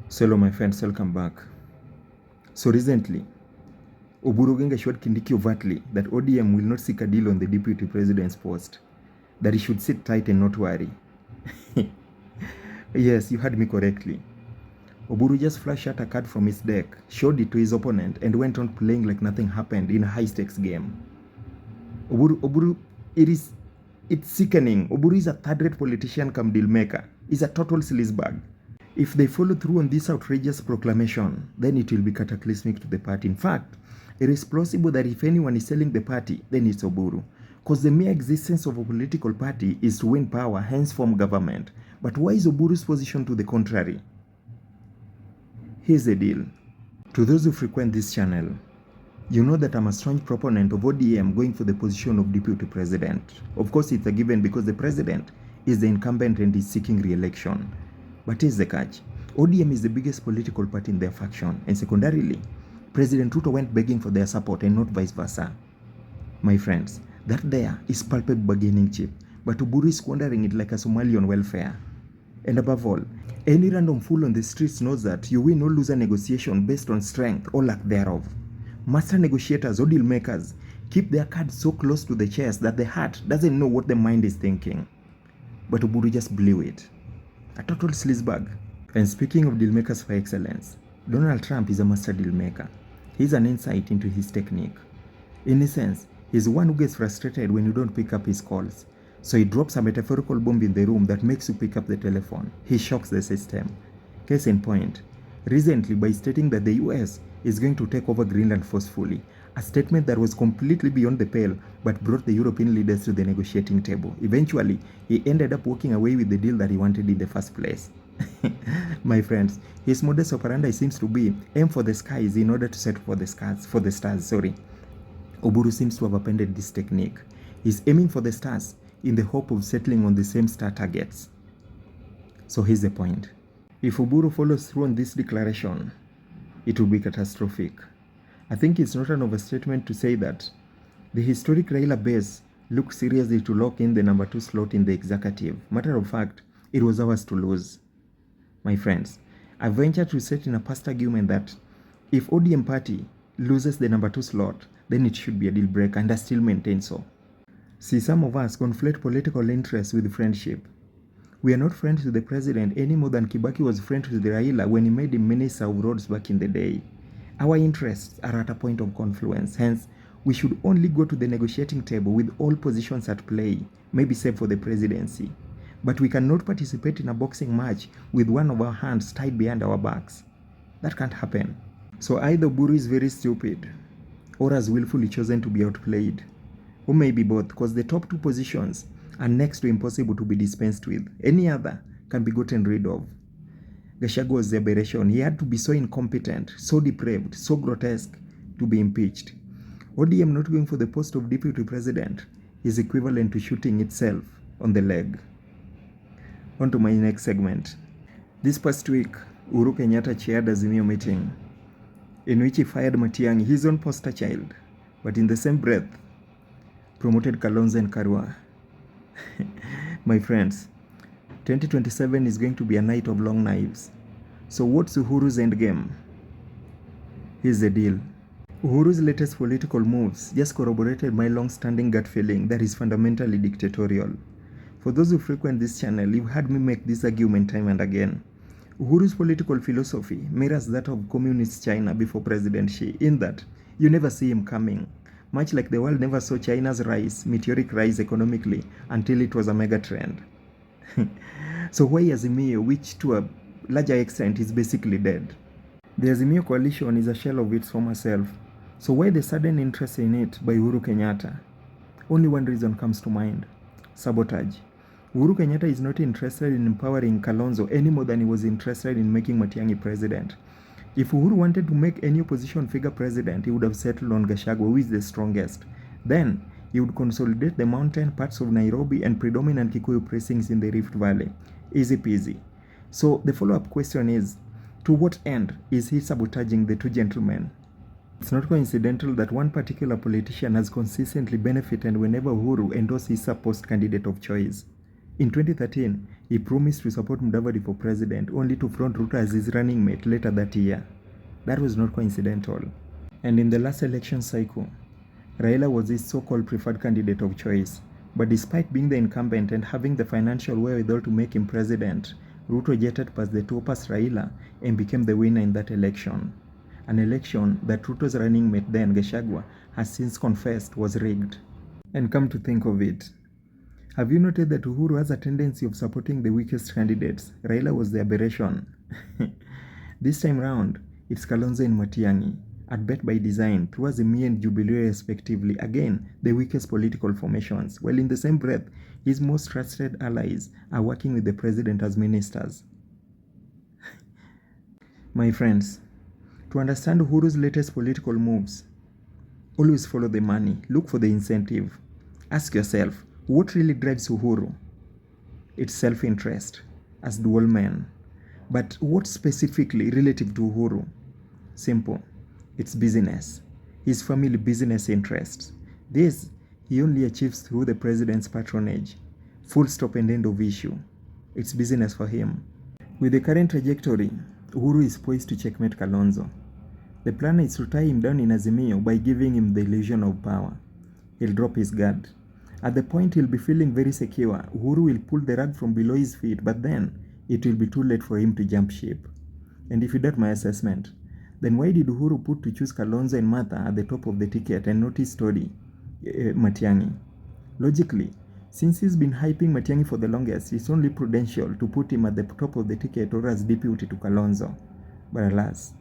So hello my friends, welcome back. So recently, Uhuru assured Kindiki overtly that ODM will not seek a deal on the deputy president's post, that he should sit tight and not worry. Yes, you heard me correctly. Uhuru just flashed out a card from his deck, showed it to his opponent, and went on playing like nothing happened in a high-stakes game. Uhuru, it's sickening. Uhuru is a third-rate politician come deal maker. He's a total sleazebag. If they follow through on this outrageous proclamation, then it will be cataclysmic to the party. In fact, it is plausible that if anyone is selling the party, then it's Uhuru. Because the mere existence of a political party is to win power, hence form government. But why is Uhuru's position to the contrary? Here's the deal. To those who frequent this channel, you know that I'm a strong proponent of ODM going for the position of deputy president. Of course, it's a given because the president is the incumbent and is seeking re-election. But here's the catch. ODM is the biggest political party in their faction, and secondarily, President Ruto went begging for their support and not vice versa. My friends, that there is palpable bargaining chip, but Uhuru is squandering it like a Somali on welfare. And above all, any random fool on the streets knows that you win or lose a negotiation based on strength or lack thereof. Master negotiators or deal makers keep their cards so close to the chest that the heart doesn't know what the mind is thinking. But Uhuru just blew it. A total sleazebag. And speaking of deal makers for excellence, Donald Trump is a master deal maker. He's an insight into his technique. In a sense, he's one who gets frustrated when you don't pick up his calls. So he drops a metaphorical bomb in the room that makes you pick up the telephone. He shocks the system. Case in point, recently by stating that the US is going to take over Greenland forcefully, a statement that was completely beyond the pale but brought the European leaders to the negotiating table. Eventually, he ended up walking away with the deal that he wanted in the first place. My friends, his modus operandi seems to be aim for the skies in order to settle for the stars. Uhuru seems to have appended this technique. He's aiming for the stars in the hope of settling on the same star targets. So here's the point. If Uhuru follows through on this declaration, it will be catastrophic. I think it's not an overstatement to say that the historic Raila base looked seriously to lock in the number 2 slot in the executive. Matter of fact, it was ours to lose. My friends, I venture to set in a past argument that if ODM party loses the number 2 slot, then it should be a deal breaker, and I still maintain so. See, some of us conflate political interests with friendship. We are not friends with the president any more than Kibaki was friends with Raila when he made him minister of roads back in the day. Our interests are at a point of confluence, hence, we should only go to the negotiating table with all positions at play, maybe save for the presidency. But we cannot participate in a boxing match with one of our hands tied behind our backs. That can't happen. So either Uhuru is very stupid, or has willfully chosen to be outplayed, or maybe both, because the top 2 positions are next to impossible to be dispensed with. Any other can be gotten rid of. Gachagua was the aberration. He had to be so incompetent, so depraved, so grotesque to be impeached. ODM not going for the post of deputy president is equivalent to shooting itself on the leg. On to my next segment. This past week, Uhuru Kenyatta chaired Azimio meeting in which he fired Matiangi, his own poster child, but in the same breath, promoted Kalonzo and Karua. My friends, 2027 is going to be a night of long knives. So what's Uhuru's endgame? Here's the deal. Uhuru's latest political moves just corroborated my long-standing gut feeling that is fundamentally dictatorial. For those who frequent this channel, you've heard me make this argument time and again. Uhuru's political philosophy mirrors that of communist China before President Xi, in that you never see him coming. Much like the world never saw China's meteoric rise economically until it was a mega trend. So why Azimio, which to a larger extent is basically dead? The Azimio coalition is a shell of its former self. So why the sudden interest in it by Uhuru Kenyatta? Only one reason comes to mind: sabotage. Uhuru Kenyatta is not interested in empowering Kalonzo any more than he was interested in making Matiangi president. If Uhuru wanted to make any opposition figure president, he would have settled on Gachagua, who is the strongest. Then, he would consolidate the mountain parts of Nairobi and predominant Kikuyu precincts in the Rift Valley. Easy peasy. So, the follow-up question is, to what end is he sabotaging the two gentlemen? It's not coincidental that one particular politician has consistently benefited whenever Uhuru endorsed his supposed candidate of choice. In 2013, He promised to support Mudavadi for president, only to front Ruto as his running mate later that year. That was not coincidental. And in the last election cycle, Raila was his so-called preferred candidate of choice. But despite being the incumbent and having the financial wherewithal to make him president, Ruto jetted past the two-pass Raila and became the winner in that election. An election that Ruto's running mate then, Gachagua, has since confessed was rigged. And come to think of it, have you noted that Uhuru has a tendency of supporting the weakest candidates? Raila was the aberration. This time round, it's Kalonzo and Matiangi, at Bet by Design, through Azimio and Jubilee respectively, again, the weakest political formations, while in the same breath, his most trusted allies are working with the president as ministers. My friends, to understand Uhuru's latest political moves, always follow the money, look for the incentive. Ask yourself, what really drives Uhuru? It's self-interest, as dual men. But what specifically relative to Uhuru? Simple. It's business. His family business interests. This he only achieves through the president's patronage. Full stop and end of issue. It's business for him. With the current trajectory, Uhuru is poised to checkmate Kalonzo. The plan is to tie him down in Azimio by giving him the illusion of power. He'll drop his guard. At the point he'll be feeling very secure, Uhuru will pull the rug from below his feet, but then it will be too late for him to jump ship. And if you doubt my assessment, then why did Uhuru put to choose Kalonzo and Martha at the top of the ticket and not his story, Matiangi? Logically, since he's been hyping Matiangi for the longest, it's only prudential to put him at the top of the ticket or as deputy to Kalonzo. But alas,